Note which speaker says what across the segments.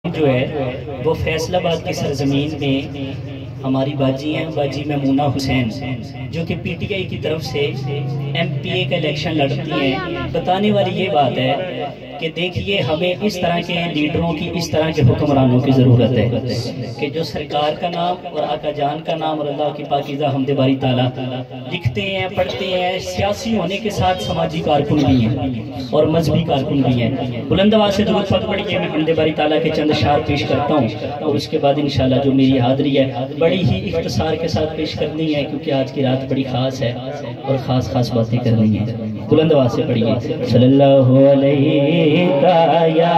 Speaker 1: जो है वो फैसलाबाद की सरजमीन में हमारी बाजी हैं, बाजी ममूना हुसैन, जो कि पीटीआई की तरफ से एमपीए का इलेक्शन लड़ती हैं। बताने वाली ये बात है कि देखिए, हमें इस तरह के लीडरों की, इस तरह के हुक्मरानों की ज़रूरत है कि जो सरकार का नाम और आका जान का नाम और अल्लाह की पाकीज़ा हमद बारी ताला लिखते हैं, पढ़ते हैं। सियासी होने के साथ समाजी कारकुन भी हैं और मजहबी कारकुन भी हैं। बुलंद आवाज़ से दुरूद पढ़ पढ़िए। मैं हमद बारी ताला के चंद शार पेश करता हूँ और उसके बाद इंशाल्लाह जो मेरी हाज़री है बड़ी ही इख्तिसार के साथ पेश करनी है, क्योंकि आज की रात बड़ी ख़ास है और ख़ास ख़ास बातें करनी है। बुलंद आवाज़ से पढ़िए। सल्लल्लाहु अलैहि या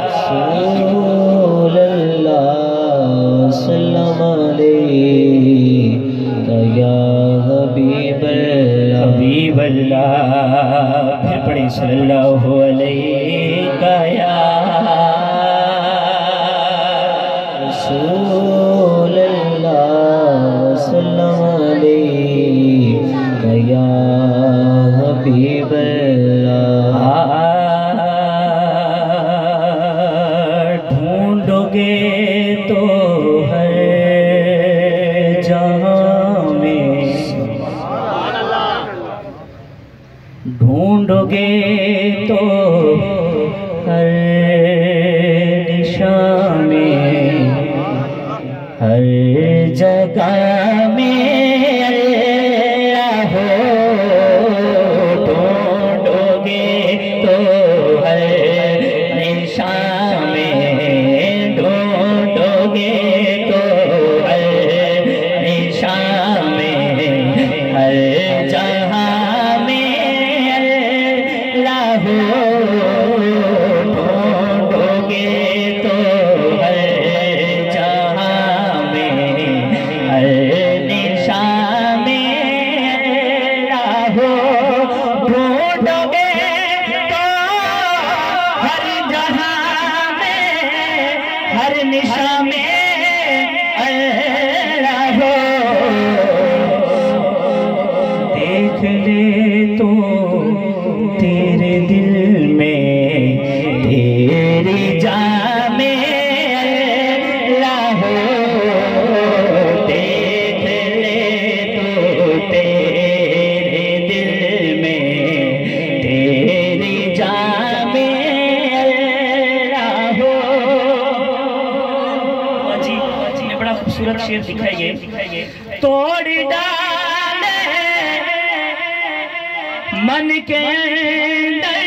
Speaker 1: रसूल अल्लाह, सल्लम अलैका या हबीब अल्लाह, हबीब अल्लाह। फिर पढ़े सल्लल्लाहु अलैका या रसूल अल्लाह, सल्लम अलैका या हबीब ढूंढोगे तो हर जहां में, ढूंढोगे तो हर दिशा में, हर जगह में निशा में अल्लाह हो। देख ले तो तेरे दिल में, तेरी जान में अल्लाह हो। देख ले तो तेरे दिल में, तेरी जान में अल्लाह हो। बड़ा खूबसूरत शेर दिखाइए। तोड़ डाले मन के अंदर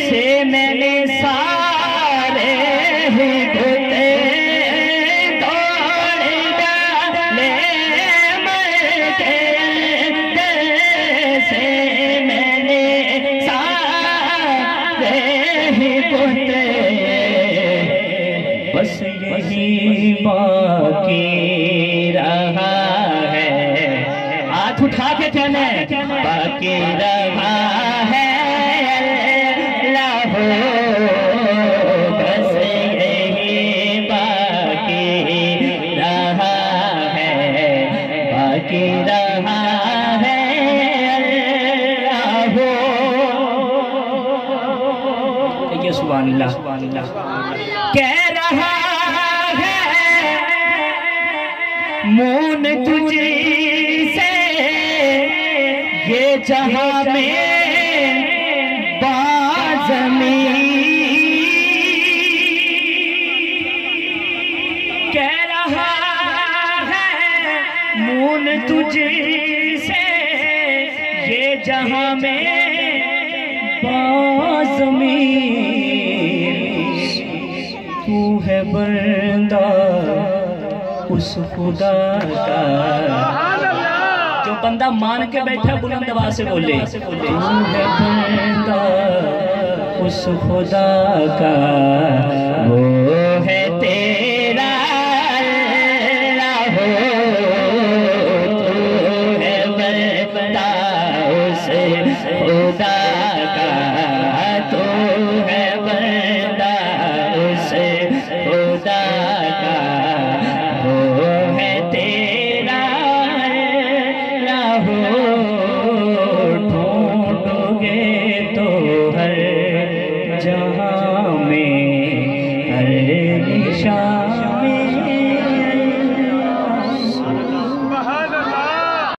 Speaker 1: से मैंने सारे ही घुटे, तोड़ डाले मन के अंदर से मैंने सारे ही घुटे। बस यही बाकी रहा है, हाथ उठा के कहना है, बाकी रहा है अल्लाह हो। बस यही बाकी रहा है, बाकी रहा है अल्लाह हो। ये सुभान अल्लाह, सुभान अल्लाह। कह रहा मून तुझे से ये जहां में बाज़मी, कह रहा है मून तुझे से ये जहां में बाज़मी। तू है बंदा उस खुदा का, जो बंदा मान के बैठा बुलंद आवाज़ से बोले, तू है बंदा उस खुदा का, वो है तेरा अल्लाह हो। तू है बंदा उस खुदा का, तू है बंदा उस खुदा का, ढूंढोगे तो हर जहां शान